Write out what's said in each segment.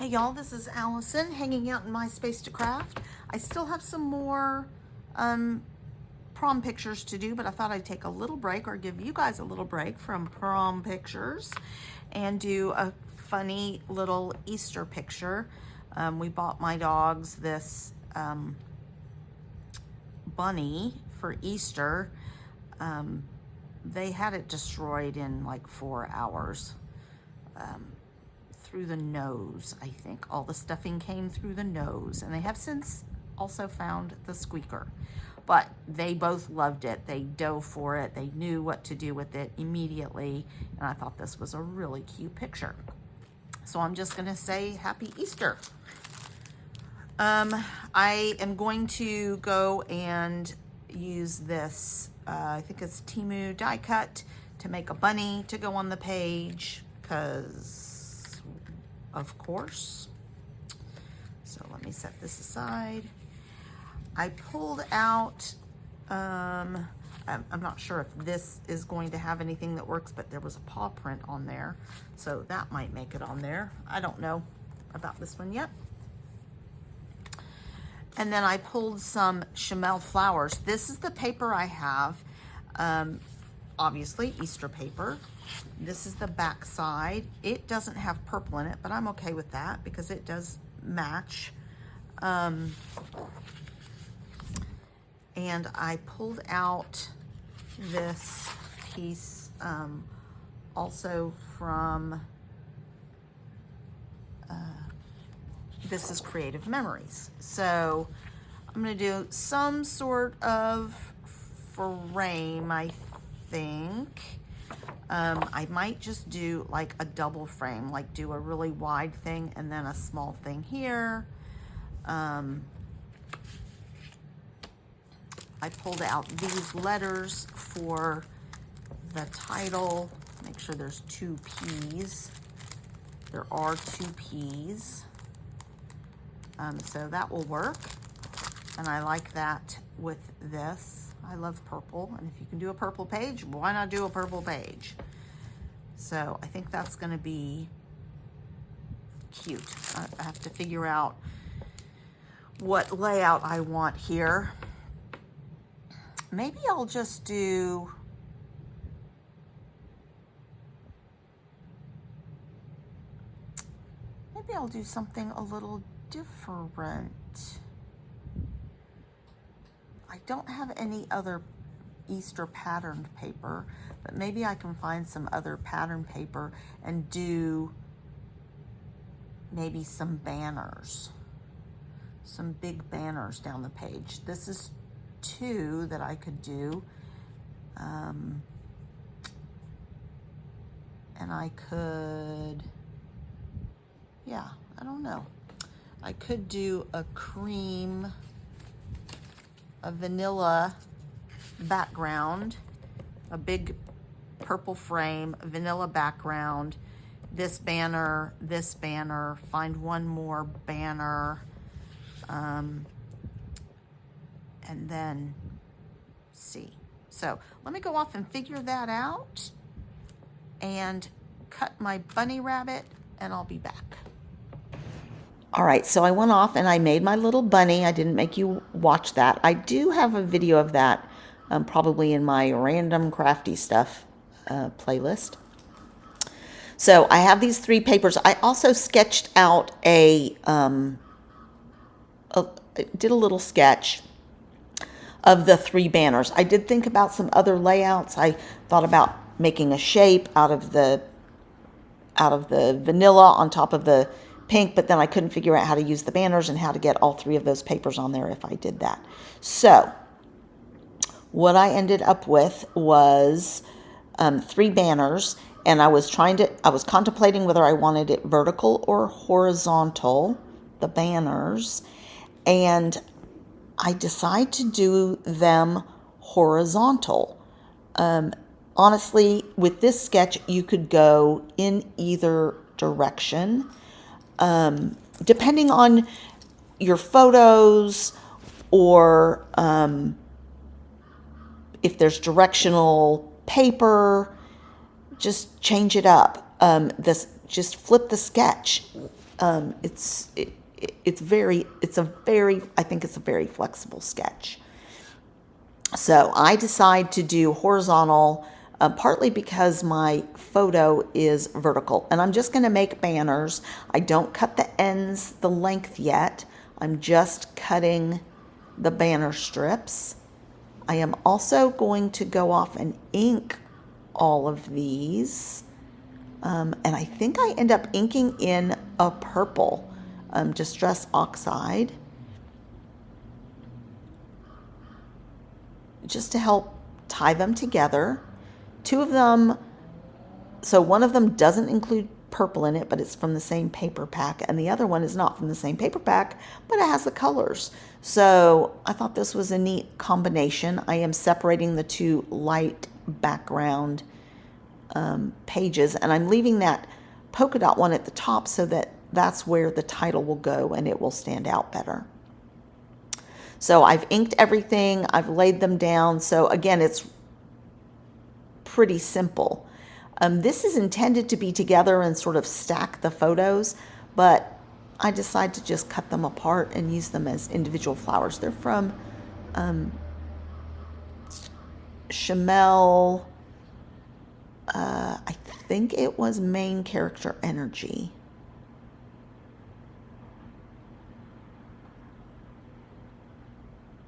Hey y'all, this is Allison hanging out in my space to craft. I still have some more prom pictures to do, but I thought I'd take a little break or give you guys a little break from prom pictures and do a funny little Easter picture. We bought my dogs this bunny for Easter. They had it destroyed in like 4 hours. Through the nose, I think. All the stuffing came through the nose, and they have since also found the squeaker. But they both loved it. They dove for it. They knew what to do with it immediately, and I thought this was a really cute picture. So I'm just gonna say Happy Easter. I am going to go and use this, I think it's Temu die cut, to make a bunny to go on the page, because of course. So let me set this aside. I pulled out, I'm not sure if this is going to have anything that works, but there was a paw print on there, so that might make it on there. I don't know about this one yet. And then I pulled some Chamel flowers. This is the paper I have, obviously Easter paper. This is the back side. It doesn't have purple in it, but I'm okay with that because it does match. And I pulled out this piece also from, this is Creative Memories. So I'm gonna do some sort of frame, I think. I might just do like a double frame, like do a really wide thing and then a small thing here. I pulled out these letters for the title. Make sure there's 2 P's. There are 2 P's. So that will work. And I like that with this. I love purple, and if you can do a purple page, why not do a purple page? So I think that's gonna be cute. I have to figure out what layout I want here. Maybe I'll just do, maybe I'll do something a little different. I don't have any other Easter patterned paper, but maybe I can find some other pattern paper and do maybe some banners, some big banners down the page. This is 2 that I could do. And I could, yeah, I don't know. I could do a cream, a vanilla background, a big purple frame, vanilla background, this banner, find one more banner, and then see. So let me go off and figure that out and cut my bunny rabbit, and I'll be back. All right, so I went off and I made my little bunny. I didn't make you watch that. I do have a video of that, probably in my random crafty stuff playlist. So I have these 3 papers. I also sketched out did a little sketch of the 3 banners. I did think about some other layouts. I thought about making a shape out of the vanilla on top of the pink, but then I couldn't figure out how to use the banners and how to get all 3 of those papers on there if I did that. So what I ended up with was 3 banners, and I was contemplating whether I wanted it vertical or horizontal, the banners, and I decided to do them horizontal. Honestly, with this sketch, you could go in either direction. Depending on your photos or if there's directional paper, just change it up. Just flip the sketch I think it's a very flexible sketch. So I decide to do horizontal, partly because my photo is vertical, and I'm just going to make banners. I don't cut the ends the length yet. I'm just cutting the banner strips. I am also going to go off and ink all of these. And I think I end up inking in a purple, Distress Oxide, just to help tie them together. Two of them, so one of them doesn't include purple in it, but it's from the same paper pack, and the other one is not from the same paper pack, but it has the colors. So I thought this was a neat combination. I am separating the two light background pages, and I'm leaving that polka dot one at the top so that that's where the title will go and it will stand out better. So I've inked everything, I've laid them down. So again, it's pretty simple. This is intended to be together and sort of stack the photos, but I decided to just cut them apart and use them as individual flowers. They're from Chamel, I think it was Main Character Energy.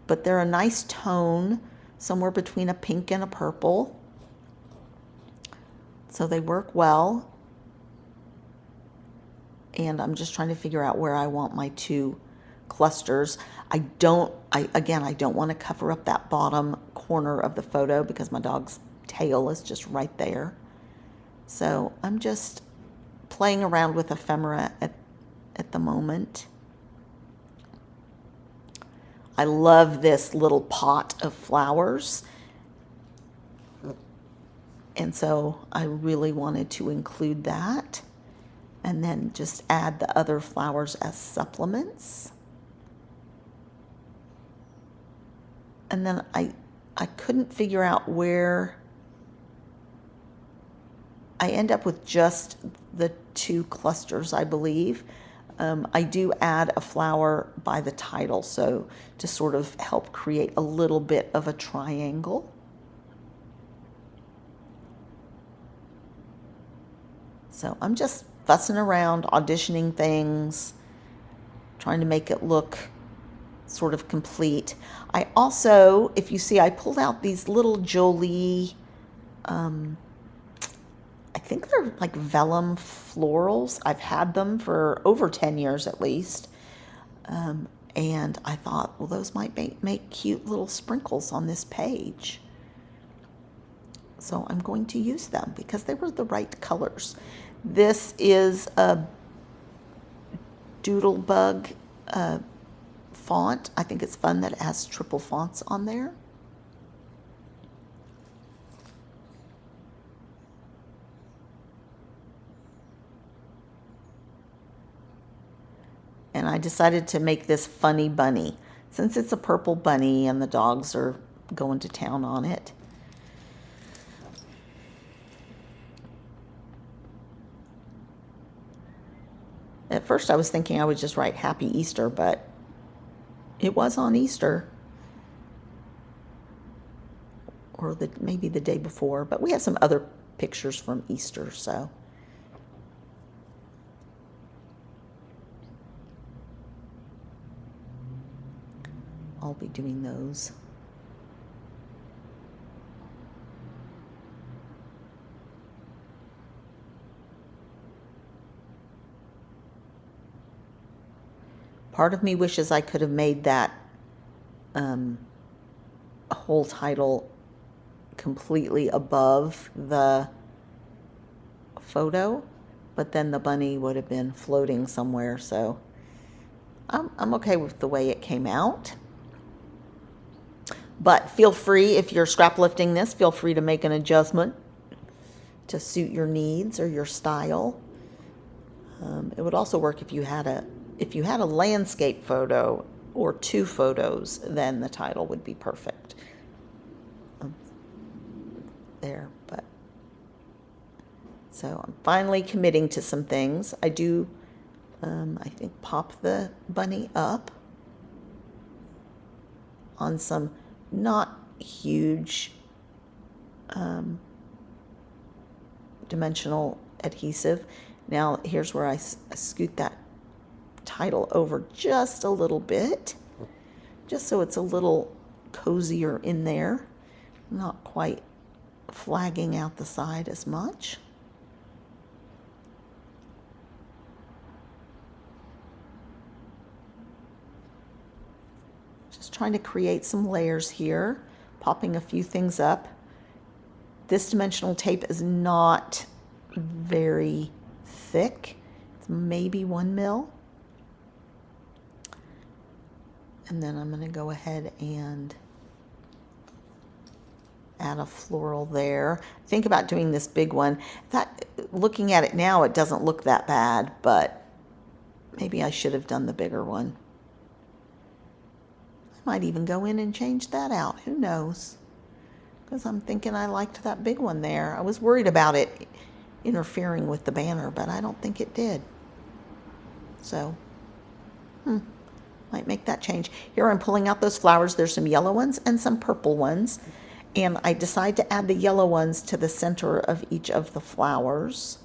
But they're a nice tone, somewhere between a pink and a purple. So they work well. And I'm just trying to figure out where I want my two clusters. I don't want to cover up that bottom corner of the photo because my dog's tail is just right there. So I'm just playing around with ephemera at the moment. I love this little pot of flowers. And so I really wanted to include that. And then just add the other flowers as supplements. And then I couldn't figure out where I end up with just the two clusters, I believe. I do add a flower by the title, so to sort of help create a little bit of a triangle. So I'm just fussing around, auditioning things, trying to make it look sort of complete. I also, if you see, I pulled out these little Jolie, I think they're like vellum florals. I've had them for over 10 years at least. And I thought, well, those might make cute little sprinkles on this page. So I'm going to use them because they were the right colors. This is a Doodlebug font. I think it's fun that it has triple fonts on there. And I decided to make this funny bunny since it's a purple bunny and the dogs are going to town on it. At first I was thinking I would just write Happy Easter, but it was on Easter. Or maybe the day before, but we have some other pictures from Easter, so. I'll be doing those. Part of me wishes I could have made that whole title completely above the photo, but then the bunny would have been floating somewhere, so I'm okay with the way it came out. But feel free, if you're scrap lifting this, feel free to make an adjustment to suit your needs or your style. It would also work if you had a landscape photo or two photos, then the title would be perfect. There, but so I'm finally committing to some things. I do I think pop the bunny up on some not huge dimensional adhesive. Now here's where I scoot that title over just a little bit, just so it's a little cozier in there, not quite flagging out the side as much. Just trying to create some layers here, popping a few things up. This dimensional tape is not very thick. It's maybe 1 mil. And then I'm going to go ahead and add a floral there. Think about doing this big one. Looking at it now, it doesn't look that bad, but maybe I should have done the bigger one. I might even go in and change that out. Who knows? Because I'm thinking I liked that big one there. I was worried about it interfering with the banner, but I don't think it did. So, might make that change. Here I'm pulling out those flowers. There's some yellow ones and some purple ones. And I decide to add the yellow ones to the center of each of the flowers.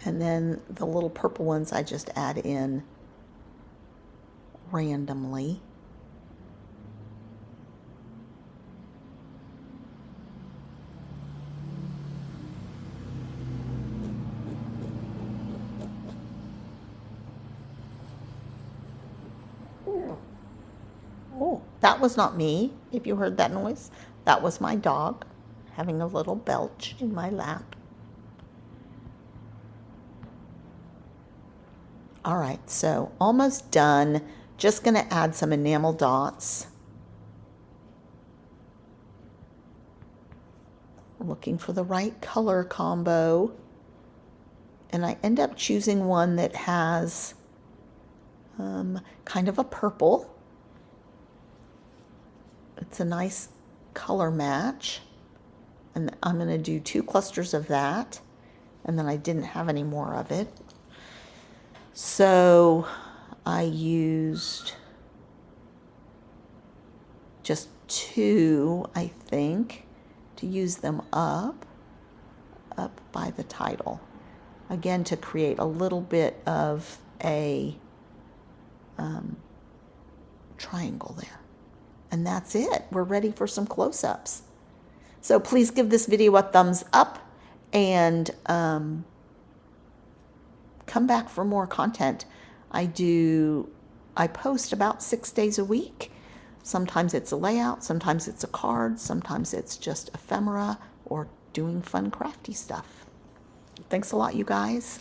And then the little purple ones I just add in randomly. Oh, that was not me, if you heard that noise. That was my dog having a little belch in my lap. All right, so almost done. Just going to add some enamel dots. Looking for the right color combo. And I end up choosing one that has kind of a purple. It's a nice color match. And I'm going to do 2 clusters of that. And then I didn't have any more of it. So I used just 2, I think, to use them up by the title. Again, to create a little bit of a triangle there. And that's it. We're ready for some close-ups. So please give this video a thumbs up and come back for more content. I post about 6 days a week. Sometimes it's a layout, sometimes it's a card, sometimes it's just ephemera or doing fun crafty stuff. Thanks a lot, you guys.